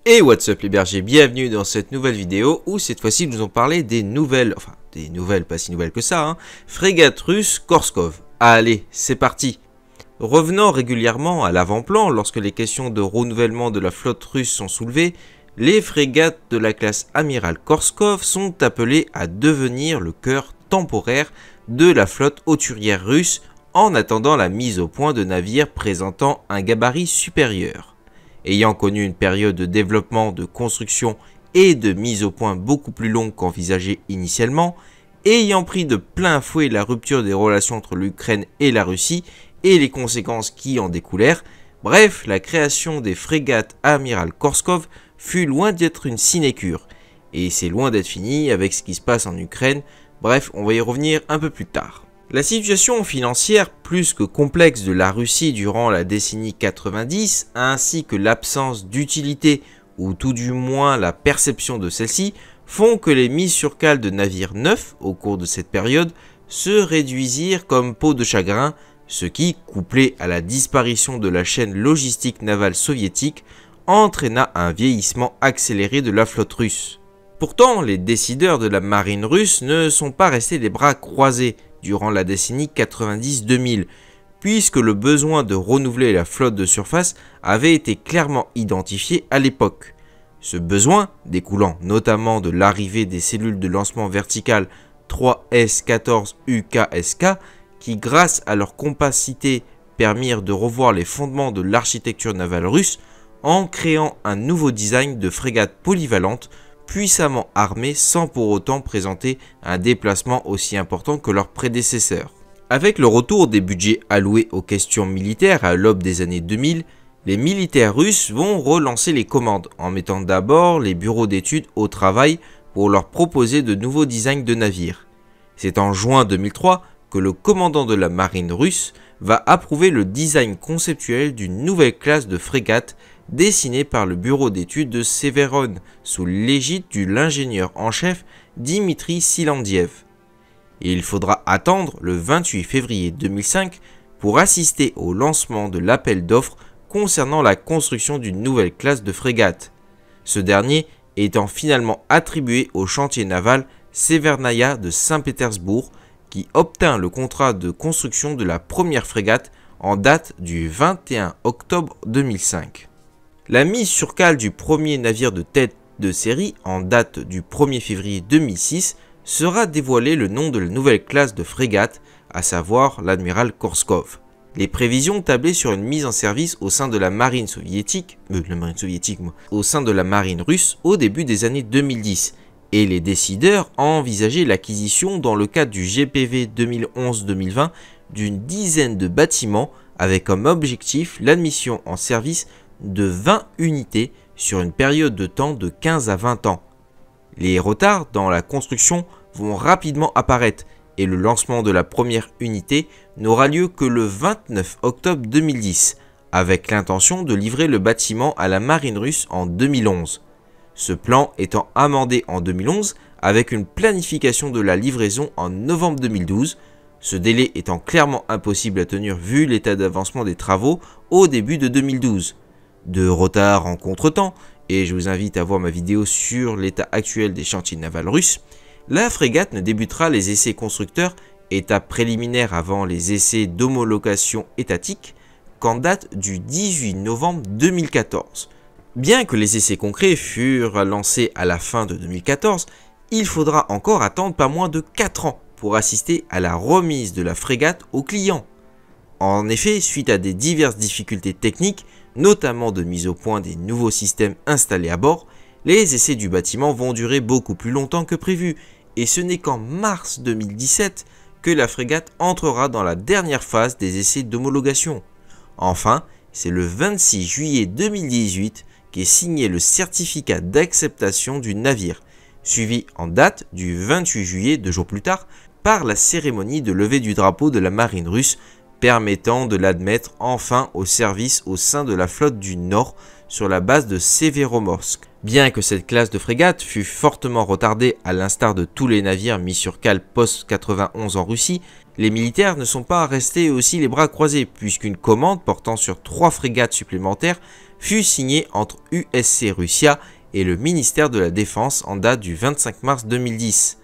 Et what's up les bergers, bienvenue dans cette nouvelle vidéo où cette fois-ci nous allons parler des nouvelles, pas si nouvelles que ça, frégates russes Korskov. Allez, c'est parti. Revenant régulièrement à l'avant-plan lorsque les questions de renouvellement de la flotte russe sont soulevées, les frégates de la classe Amiral Korskov sont appelées à devenir le cœur temporaire de la flotte hauturière russe en attendant la mise au point de navires présentant un gabarit supérieur. Ayant connu une période de développement, de construction et de mise au point beaucoup plus longue qu'envisagée initialement, ayant pris de plein fouet la rupture des relations entre l'Ukraine et la Russie et les conséquences qui en découlèrent, bref, la création des frégates Amiral Korskov fut loin d'être une sinécure, et c'est loin d'être fini avec ce qui se passe en Ukraine, bref, on va y revenir un peu plus tard. La situation financière plus que complexe de la Russie durant la décennie 90, ainsi que l'absence d'utilité, ou tout du moins la perception de celle-ci, font que les mises sur cale de navires neufs au cours de cette période se réduisirent comme peau de chagrin, ce qui, couplé à la disparition de la chaîne logistique navale soviétique, entraîna un vieillissement accéléré de la flotte russe. Pourtant, les décideurs de la marine russe ne sont pas restés les bras croisés durant la décennie 90-2000, puisque le besoin de renouveler la flotte de surface avait été clairement identifié à l'époque. Ce besoin, découlant notamment de l'arrivée des cellules de lancement vertical 3S-14 UKSK, qui grâce à leur compacité permirent de revoir les fondements de l'architecture navale russe, en créant un nouveau design de frégate polyvalente puissamment armés sans pour autant présenter un déplacement aussi important que leurs prédécesseurs. Avec le retour des budgets alloués aux questions militaires à l'aube des années 2000, les militaires russes vont relancer les commandes en mettant d'abord les bureaux d'études au travail pour leur proposer de nouveaux designs de navires. C'est en juin 2003 que le commandant de la marine russe va approuver le design conceptuel d'une nouvelle classe de frégate dessiné par le bureau d'études de Severon sous l'égide de l'ingénieur en chef Dimitri Silandiev. Et il faudra attendre le 28 février 2005 pour assister au lancement de l'appel d'offres concernant la construction d'une nouvelle classe de frégate, ce dernier étant finalement attribué au chantier naval Severnaya de Saint-Pétersbourg qui obtint le contrat de construction de la première frégate en date du 21 octobre 2005. La mise sur cale du premier navire de tête de série en date du 1er février 2006 sera dévoilé le nom de la nouvelle classe de frégate, à savoir l'Amiral Korskov. Les prévisions tablaient sur une mise en service au sein de la marine soviétique, au sein de la marine russe au début des années 2010, et les décideurs envisageaient l'acquisition dans le cadre du GPV 2011-2020 d'une dizaine de bâtiments avec comme objectif l'admission en service de 20 unités sur une période de temps de 15 à 20 ans. Les retards dans la construction vont rapidement apparaître et le lancement de la première unité n'aura lieu que le 29 octobre 2010, avec l'intention de livrer le bâtiment à la marine russe en 2011. Ce plan étant amendé en 2011 avec une planification de la livraison en novembre 2012, ce délai étant clairement impossible à tenir vu l'état d'avancement des travaux au début de 2012. De retard en contretemps, et je vous invite à voir ma vidéo sur l'état actuel des chantiers navals russes, la frégate ne débutera les essais constructeurs, étape préliminaire avant les essais d'homologation étatique, qu'en date du 18 novembre 2014. Bien que les essais concrets furent lancés à la fin de 2014, il faudra encore attendre pas moins de 4 ans pour assister à la remise de la frégate aux clients. En effet, suite à des diverses difficultés techniques, notamment de mise au point des nouveaux systèmes installés à bord, les essais du bâtiment vont durer beaucoup plus longtemps que prévu, et ce n'est qu'en mars 2017 que la frégate entrera dans la dernière phase des essais d'homologation. Enfin, c'est le 26 juillet 2018 qu'est signé le certificat d'acceptation du navire, suivi en date du 28 juillet, 2 jours plus tard, par la cérémonie de levée du drapeau de la marine russe, permettant de l'admettre enfin au service au sein de la flotte du Nord sur la base de Severomorsk. Bien que cette classe de frégate fût fortement retardée à l'instar de tous les navires mis sur cale post-91 en Russie, Les militaires ne sont pas restés aussi les bras croisés, puisqu'une commande portant sur 3 frégates supplémentaires fut signée entre USC Russia et le ministère de la Défense en date du 25 mars 2010.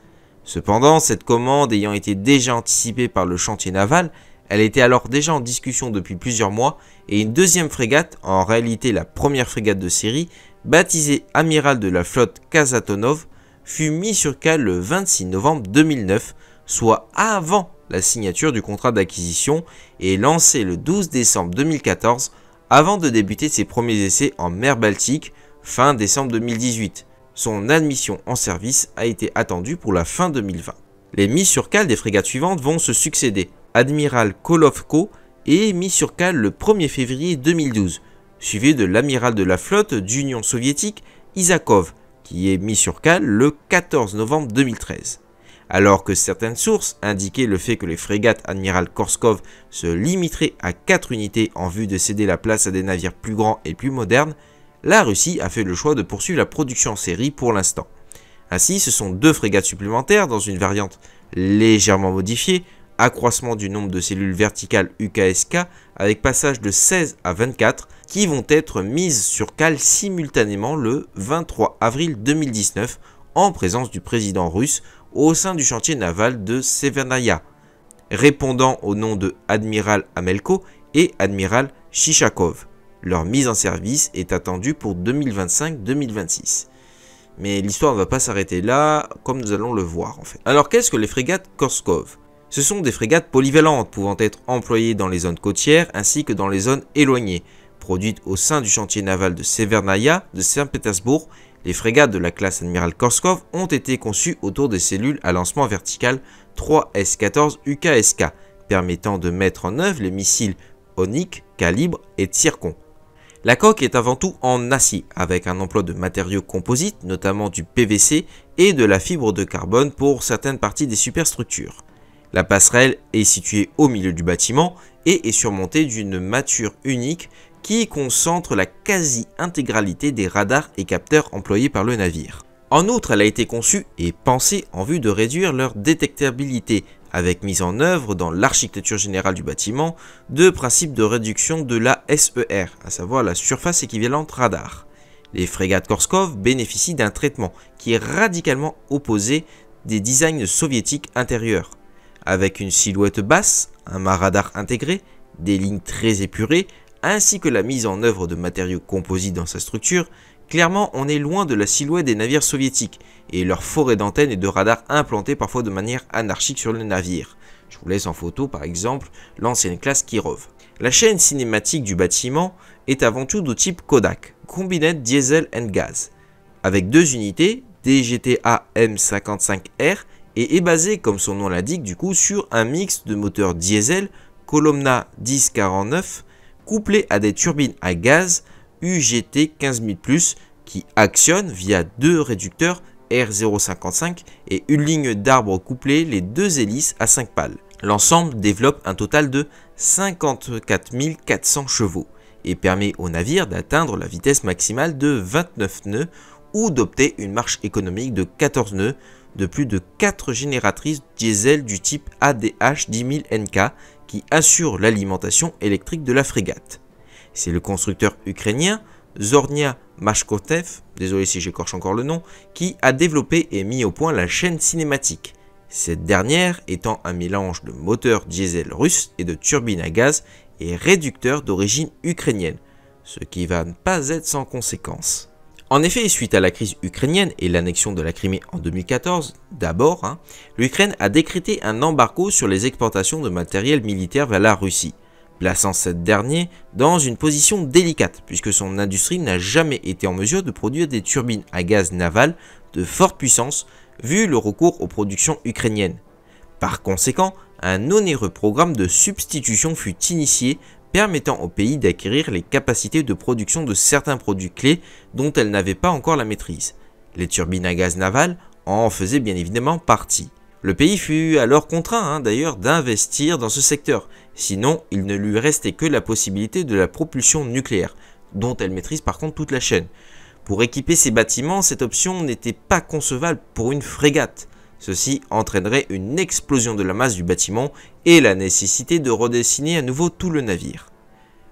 Cependant, cette commande ayant été déjà anticipée par le chantier naval, elle était alors déjà en discussion depuis plusieurs mois et une deuxième frégate, en réalité la première frégate de série, baptisée amiral de la flotte Kazatonov, fut mise sur cale le 26 novembre 2009, soit avant la signature du contrat d'acquisition et lancée le 12 décembre 2014 avant de débuter ses premiers essais en mer Baltique fin décembre 2018. Son admission en service a été attendue pour la fin 2020. Les mises sur cale des frégates suivantes vont se succéder. Admiral Kolovko est mis sur cale le 1er février 2012, suivi de l'amiral de la flotte d'Union soviétique Isakov, qui est mis sur cale le 14 novembre 2013. Alors que certaines sources indiquaient le fait que les frégates Admiral Korskov se limiteraient à 4 unités en vue de céder la place à des navires plus grands et plus modernes, la Russie a fait le choix de poursuivre la production en série pour l'instant. Ainsi, ce sont 2 frégates supplémentaires dans une variante légèrement modifiée, accroissement du nombre de cellules verticales UKSK avec passage de 16 à 24, qui vont être mises sur cale simultanément le 23 avril 2019 en présence du président russe au sein du chantier naval de Severnaya, répondant au nom de Admiral Amelko et Admiral Shishakov. Leur mise en service est attendue pour 2025-2026. Mais l'histoire ne va pas s'arrêter là, comme nous allons le voir en fait. Alors qu'est-ce que les frégates Korskov? Ce sont des frégates polyvalentes pouvant être employées dans les zones côtières ainsi que dans les zones éloignées. Produites au sein du chantier naval de Severnaya de Saint-Pétersbourg, les frégates de la classe Admiral Korskov ont été conçues autour des cellules à lancement vertical 3S-14 UKSK, permettant de mettre en œuvre les missiles Onik, Calibre et Tsirkon. La coque est avant tout en acier, avec un emploi de matériaux composites, notamment du PVC et de la fibre de carbone pour certaines parties des superstructures. La passerelle est située au milieu du bâtiment et est surmontée d'une mâture unique qui concentre la quasi-intégralité des radars et capteurs employés par le navire. En outre, elle a été conçue et pensée en vue de réduire leur détectabilité, avec mise en œuvre dans l'architecture générale du bâtiment de principes de réduction de la SER, à savoir la surface équivalente radar. Les frégates Korskov bénéficient d'un traitement qui est radicalement opposé des designs soviétiques antérieurs, avec une silhouette basse, un mât radar intégré, des lignes très épurées, ainsi que la mise en œuvre de matériaux composites dans sa structure. Clairement, on est loin de la silhouette des navires soviétiques et leur forêt d'antennes et de radars implantés parfois de manière anarchique sur le navire. Je vous laisse en photo par exemple l'ancienne classe Kirov. La chaîne cinématique du bâtiment est avant tout de type Kodak, Combined Diesel and Gas, avec 2 unités, DGTA M55R, et est basée, comme son nom l'indique, du coup sur un mix de moteurs diesel Columna 1049 couplé à des turbines à gaz UGT 15000+, qui actionnent via 2 réducteurs R055 et une ligne d'arbre couplée les 2 hélices à 5 pales. L'ensemble développe un total de 54 400 chevaux et permet au navire d'atteindre la vitesse maximale de 29 nœuds ou d'opter une marche économique de 14 nœuds de plus de 4 génératrices diesel du type ADH 10000 NK qui assurent l'alimentation électrique de la frégate. C'est le constructeur ukrainien Zornia Mashkotev, désolé si j'écorche encore le nom, qui a développé et mis au point la chaîne cinématique. Cette dernière étant un mélange de moteurs diesel russes et de turbines à gaz et réducteurs d'origine ukrainienne, ce qui va ne pas être sans conséquences. En effet, suite à la crise ukrainienne et l'annexion de la Crimée en 2014, d'abord, l'Ukraine a décrété un embargo sur les exportations de matériel militaire vers la Russie, plaçant cette dernière dans une position délicate puisque son industrie n'a jamais été en mesure de produire des turbines à gaz navales de forte puissance vu le recours aux productions ukrainiennes. Par conséquent, un onéreux programme de substitution fut initié permettant au pays d'acquérir les capacités de production de certains produits clés dont elle n'avait pas encore la maîtrise. Les turbines à gaz navales en faisaient bien évidemment partie. Le pays fut alors contraint d'ailleurs d'investir dans ce secteur, sinon il ne lui restait que la possibilité de la propulsion nucléaire, dont elle maîtrise par contre toute la chaîne. Pour équiper ces bâtiments, cette option n'était pas concevable pour une frégate. Ceci entraînerait une explosion de la masse du bâtiment et la nécessité de redessiner à nouveau tout le navire.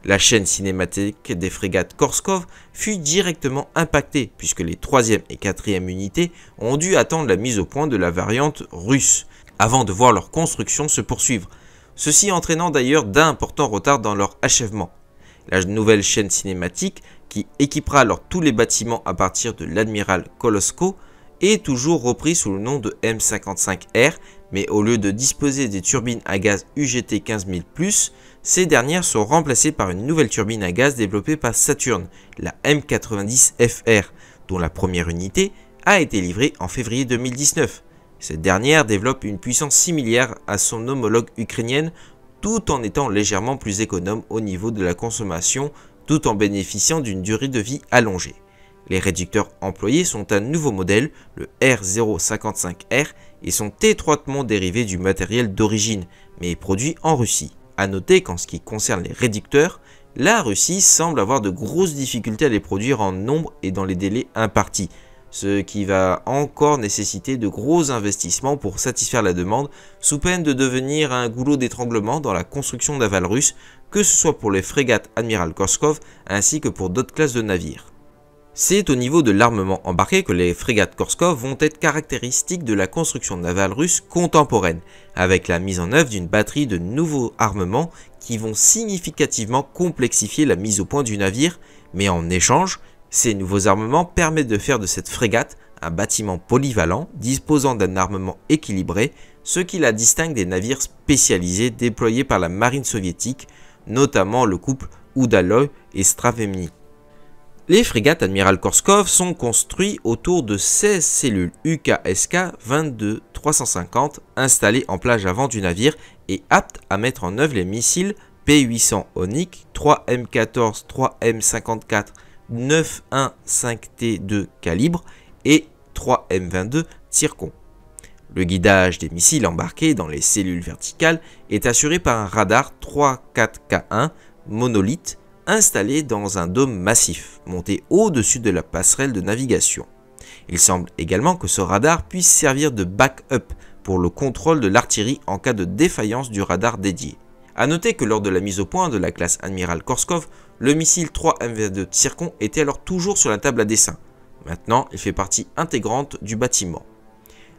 La chaîne cinématique des frégates Korskov fut directement impactée puisque les 3e et 4e unités ont dû attendre la mise au point de la variante russe avant de voir leur construction se poursuivre, ceci entraînant d'ailleurs d'importants retards dans leur achèvement. La nouvelle chaîne cinématique, qui équipera alors tous les bâtiments à partir de l'Admiral Kolosko, est toujours repris sous le nom de M55R, mais au lieu de disposer des turbines à gaz UGT 15000+, ces dernières sont remplacées par une nouvelle turbine à gaz développée par Saturn, la M90FR, dont la première unité a été livrée en février 2019. Cette dernière développe une puissance similaire à son homologue ukrainienne, tout en étant légèrement plus économe au niveau de la consommation, tout en bénéficiant d'une durée de vie allongée. Les réducteurs employés sont un nouveau modèle, le R055R, et sont étroitement dérivés du matériel d'origine, mais produits en Russie. A noter qu'en ce qui concerne les réducteurs, la Russie semble avoir de grosses difficultés à les produire en nombre et dans les délais impartis, ce qui va encore nécessiter de gros investissements pour satisfaire la demande, sous peine de devenir un goulot d'étranglement dans la construction navale russe, que ce soit pour les frégates Admiral Korskov ainsi que pour d'autres classes de navires. C'est au niveau de l'armement embarqué que les frégates Korskov vont être caractéristiques de la construction navale russe contemporaine, avec la mise en œuvre d'une batterie de nouveaux armements qui vont significativement complexifier la mise au point du navire, mais en échange, ces nouveaux armements permettent de faire de cette frégate un bâtiment polyvalent disposant d'un armement équilibré, ce qui la distingue des navires spécialisés déployés par la marine soviétique, notamment le couple Udaloy et Stravemny. Les frégates Admiral Korskov sont construites autour de 16 cellules UKSK 22-350 installées en plage avant du navire et aptes à mettre en œuvre les missiles P-800 Onyx, 3M14, 3M54, 915T2 calibre et 3M22 Zircon. Le guidage des missiles embarqués dans les cellules verticales est assuré par un radar 3-4K1 monolithe installé dans un dôme massif, monté au-dessus de la passerelle de navigation. Il semble également que ce radar puisse servir de backup pour le contrôle de l'artillerie en cas de défaillance du radar dédié. A noter que lors de la mise au point de la classe Admiral Korskov, le missile 3M22 Zircon était alors toujours sur la table à dessin. Maintenant, il fait partie intégrante du bâtiment.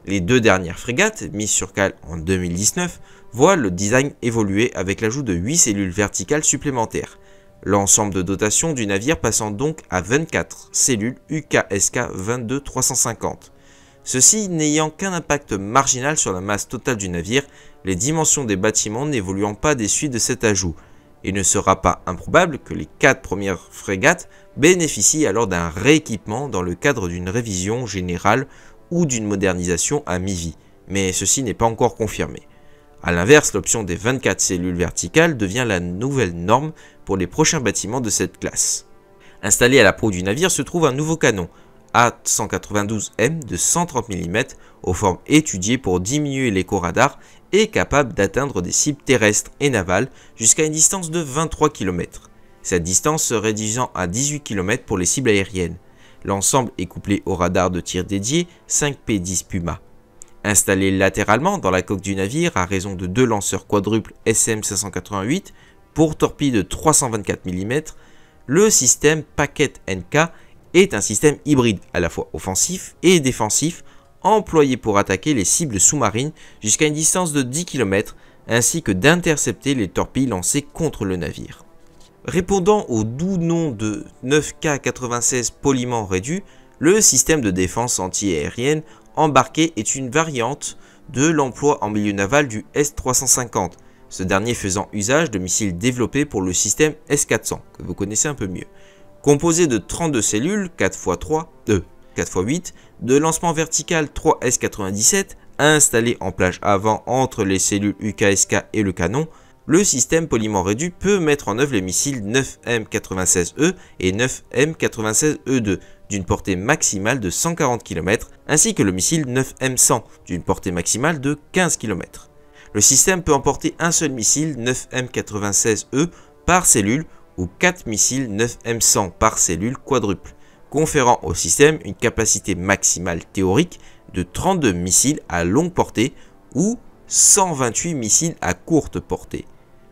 Les deux dernières frégates, mises sur cale en 2019, voient le design évoluer avec l'ajout de 8 cellules verticales supplémentaires. L'ensemble de dotation du navire passant donc à 24 cellules UKSK 22-350. Ceci n'ayant qu'un impact marginal sur la masse totale du navire, les dimensions des bâtiments n'évoluant pas des suites de cet ajout. Il ne sera pas improbable que les 4 premières frégates bénéficient alors d'un rééquipement dans le cadre d'une révision générale ou d'une modernisation à mi-vie, mais ceci n'est pas encore confirmé. A l'inverse, l'option des 24 cellules verticales devient la nouvelle norme pour les prochains bâtiments de cette classe. Installé à la proue du navire se trouve un nouveau canon A192M de 130 mm aux formes étudiées pour diminuer l'écho radar et capable d'atteindre des cibles terrestres et navales jusqu'à une distance de 23 km. Cette distance se réduisant à 18 km pour les cibles aériennes. L'ensemble est couplé au radar de tir dédié 5P10 Puma. Installé latéralement dans la coque du navire à raison de 2 lanceurs quadruples SM588 pour torpilles de 324 mm, le système Packet NK est un système hybride à la fois offensif et défensif employé pour attaquer les cibles sous-marines jusqu'à une distance de 10 km ainsi que d'intercepter les torpilles lancées contre le navire. Répondant au doux nom de 9K96 poliment réduit, le système de défense anti-aérienne embarqué est une variante de l'emploi en milieu naval du S-350, ce dernier faisant usage de missiles développés pour le système S-400, que vous connaissez un peu mieux. Composé de 32 cellules 4x8 de lancement vertical 3S97 installé en plage avant entre les cellules UKSK et le canon, le système poliment réduit peut mettre en œuvre les missiles 9M96E et 9M96E2 d'une portée maximale de 140 km ainsi que le missile 9M100 d'une portée maximale de 15 km. Le système peut emporter un seul missile 9M96E par cellule ou 4 missiles 9M100 par cellule quadruple, conférant au système une capacité maximale théorique de 32 missiles à longue portée ou 128 missiles à courte portée.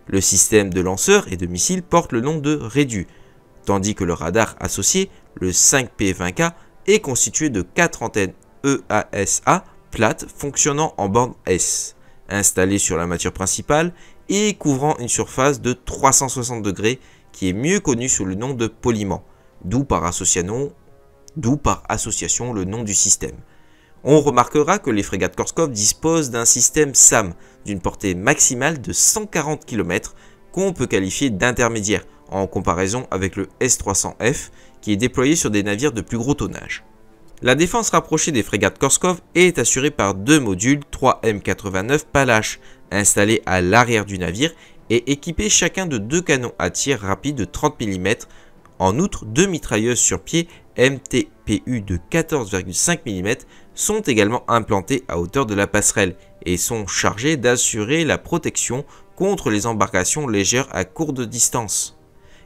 Le système de lanceurs et de missiles porte le nom de Redu, tandis que le radar associé, le 5P20K, est constitué de 4 antennes EASA plates fonctionnant en bande S, installées sur la mâture principale et couvrant une surface de 360 degrés qui est mieux connue sous le nom de poliment, d'où par association le nom du système. On remarquera que les frégates Korskov disposent d'un système SAM d'une portée maximale de 140 km qu'on peut qualifier d'intermédiaire en comparaison avec le S-300F qui est déployé sur des navires de plus gros tonnage. La défense rapprochée des frégates Korskov est assurée par deux modules 3M89 Palache installés à l'arrière du navire et équipés chacun de deux canons à tir rapide de 30 mm. En outre, deux mitrailleuses sur pied MTPU de 14,5 mm sont également implantées à hauteur de la passerelle et sont chargées d'assurer la protection contre les embarcations légères à courte distance.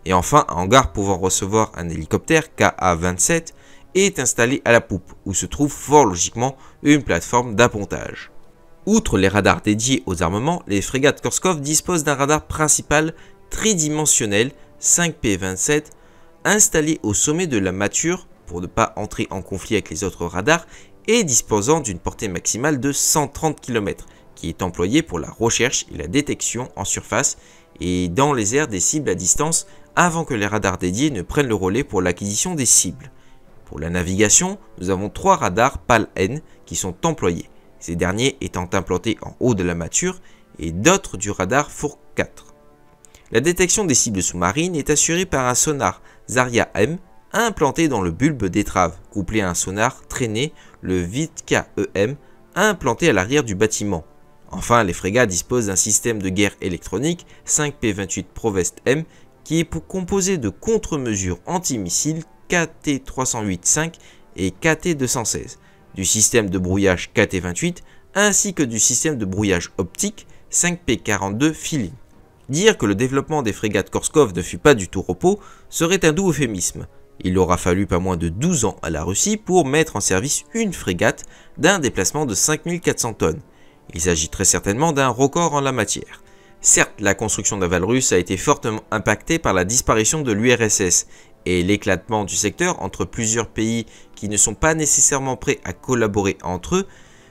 Et enfin, un hangar pouvant recevoir un hélicoptère KA-27 est installé à la poupe, où se trouve fort logiquement une plateforme d'appontage. Outre les radars dédiés aux armements, les frégates Korskov disposent d'un radar principal tridimensionnel 5P27 installé au sommet de la mâture pour ne pas entrer en conflit avec les autres radars et disposant d'une portée maximale de 130 km, qui est employé pour la recherche et la détection en surface et dans les airs des cibles à distance avant que les radars dédiés ne prennent le relais pour l'acquisition des cibles. Pour la navigation, nous avons 3 radars PAL-N qui sont employés, ces derniers étant implantés en haut de la mâture et d'autres du radar Fourque 4. La détection des cibles sous-marines est assurée par un sonar Zarya M implanté dans le bulbe d'étrave, couplé à un sonar traîné, le Vitka EM, implanté à l'arrière du bâtiment. Enfin, les frégates disposent d'un système de guerre électronique 5P28 Provest M qui est composé de contre-mesures anti-missiles KT-308-5 et KT-216, du système de brouillage KT-28 ainsi que du système de brouillage optique 5P42 Feeling. Dire que le développement des frégates Korskov ne fut pas du tout repos serait un doux euphémisme. Il aura fallu pas moins de 12 ans à la Russie pour mettre en service une frégate d'un déplacement de 5400 tonnes. Il s'agit très certainement d'un record en la matière. Certes, la construction navale russe a été fortement impactée par la disparition de l'URSS et l'éclatement du secteur entre plusieurs pays qui ne sont pas nécessairement prêts à collaborer entre eux.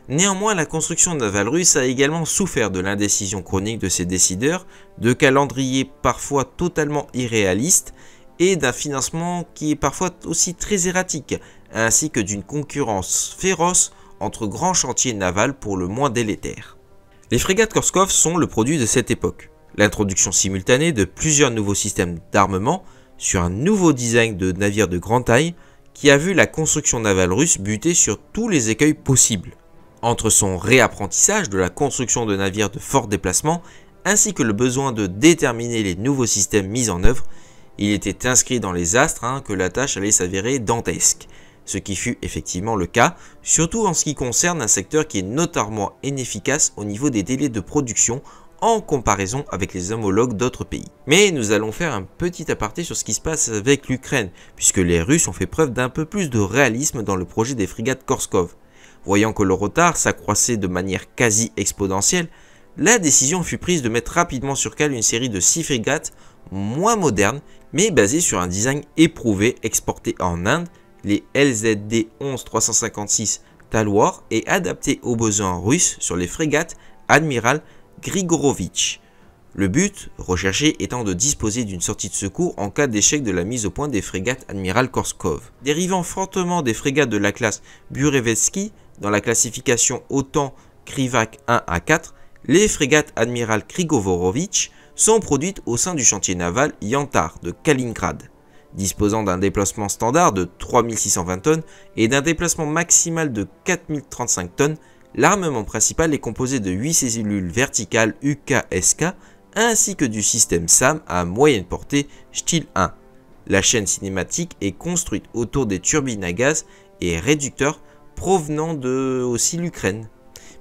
Néanmoins, la construction navale russe a également souffert de l'indécision chronique de ses décideurs, de calendriers parfois totalement irréalistes et d'un financement qui est parfois aussi très erratique, ainsi que d'une concurrence féroce entre grands chantiers navals pour le moins délétères. Les frégates Korskov sont le produit de cette époque. L'introduction simultanée de plusieurs nouveaux systèmes d'armement sur un nouveau design de navires de grande taille qui a vu la construction navale russe buter sur tous les écueils possibles. Entre son réapprentissage de la construction de navires de fort déplacement ainsi que le besoin de déterminer les nouveaux systèmes mis en œuvre, il était inscrit dans les astres que la tâche allait s'avérer dantesque, ce qui fut effectivement le cas, surtout en ce qui concerne un secteur qui est notoirement inefficace au niveau des délais de production en comparaison avec les homologues d'autres pays. Mais nous allons faire un petit aparté sur ce qui se passe avec l'Ukraine, puisque les Russes ont fait preuve d'un peu plus de réalisme dans le projet des frégates Korskov. Voyant que le retard s'accroissait de manière quasi exponentielle, la décision fut prise de mettre rapidement sur cale une série de 6 frégates moins modernes, mais basées sur un design éprouvé exporté en Inde, les LZD 11-356 Talwar, et adaptées aux besoins russes sur les frégates Admiral Grigorovitch. Le but recherché étant de disposer d'une sortie de secours en cas d'échec de la mise au point des frégates Admiral Korskov. Dérivant fortement des frégates de la classe Burevetsky dans la classification OTAN Krivak 1 à 4, les frégates Admiral Grigorovitch sont produites au sein du chantier naval Yantar de Kaliningrad. Disposant d'un déplacement standard de 3620 tonnes et d'un déplacement maximal de 4035 tonnes, l'armement principal est composé de 8 cellules verticales UKSK ainsi que du système SAM à moyenne portée Stil 1. La chaîne cinématique est construite autour des turbines à gaz et réducteurs provenant de aussi l'Ukraine.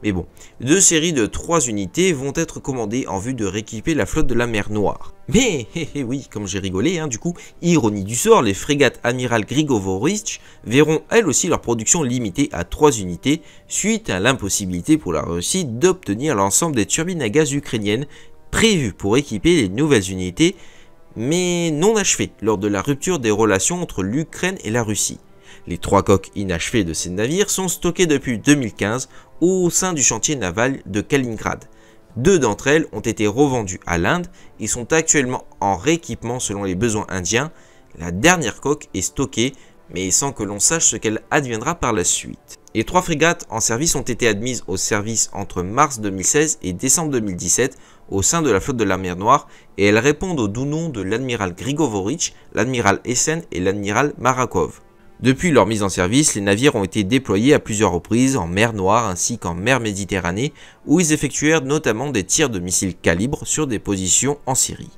Mais bon, 2 séries de 3 unités vont être commandées en vue de rééquiper la flotte de la mer Noire. Mais, oui, comme j'ai rigolé, du coup, ironie du sort, les frégates amiral Grigorovitch verront elles aussi leur production limitée à 3 unités suite à l'impossibilité pour la Russie d'obtenir l'ensemble des turbines à gaz ukrainiennes prévues pour équiper les nouvelles unités, mais non achevées lors de la rupture des relations entre l'Ukraine et la Russie. Les 3 coques inachevées de ces navires sont stockées depuis 2015 au sein du chantier naval de Kaliningrad. 2 d'entre elles ont été revendues à l'Inde et sont actuellement en rééquipement selon les besoins indiens. La dernière coque est stockée, mais sans que l'on sache ce qu'elle adviendra par la suite. Les 3 frégates en service ont été admises au service entre mars 2016 et décembre 2017 au sein de la flotte de la mer Noire et elles répondent aux doux noms de l'amiral Grigorovitch, l'amiral Essen et l'amiral Marakov. Depuis leur mise en service, les navires ont été déployés à plusieurs reprises en mer Noire ainsi qu'en mer Méditerranée où ils effectuèrent notamment des tirs de missiles calibre sur des positions en Syrie.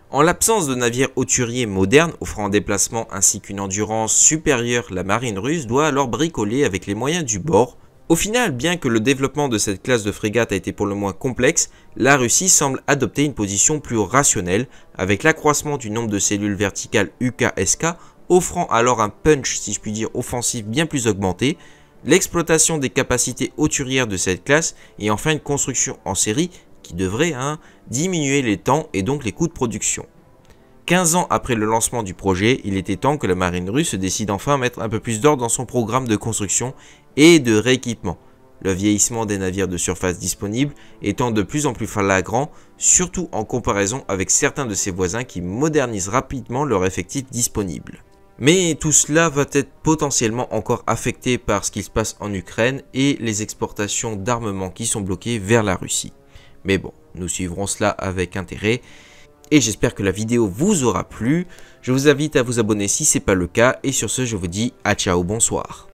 En l'absence de navires hauturiers modernes offrant un déplacement ainsi qu'une endurance supérieure, la marine russe doit alors bricoler avec les moyens du bord. Au final, bien que le développement de cette classe de frégate a été pour le moins complexe, la Russie semble adopter une position plus rationnelle avec l'accroissement du nombre de cellules verticales UKSK offrant alors un punch, si je puis dire, offensif bien plus augmenté, l'exploitation des capacités hauturières de cette classe et enfin une construction en série qui devrait diminuer les temps et donc les coûts de production. 15 ans après le lancement du projet, il était temps que la marine russe décide enfin à mettre un peu plus d'ordre dans son programme de construction et de rééquipement. Le vieillissement des navires de surface disponibles étant de plus en plus flagrant, surtout en comparaison avec certains de ses voisins qui modernisent rapidement leur effectif disponible. Mais tout cela va être potentiellement encore affecté par ce qui se passe en Ukraine et les exportations d'armements qui sont bloquées vers la Russie. Mais bon, nous suivrons cela avec intérêt et j'espère que la vidéo vous aura plu. Je vous invite à vous abonner si ce n'est pas le cas et sur ce je vous dis à ciao, bonsoir.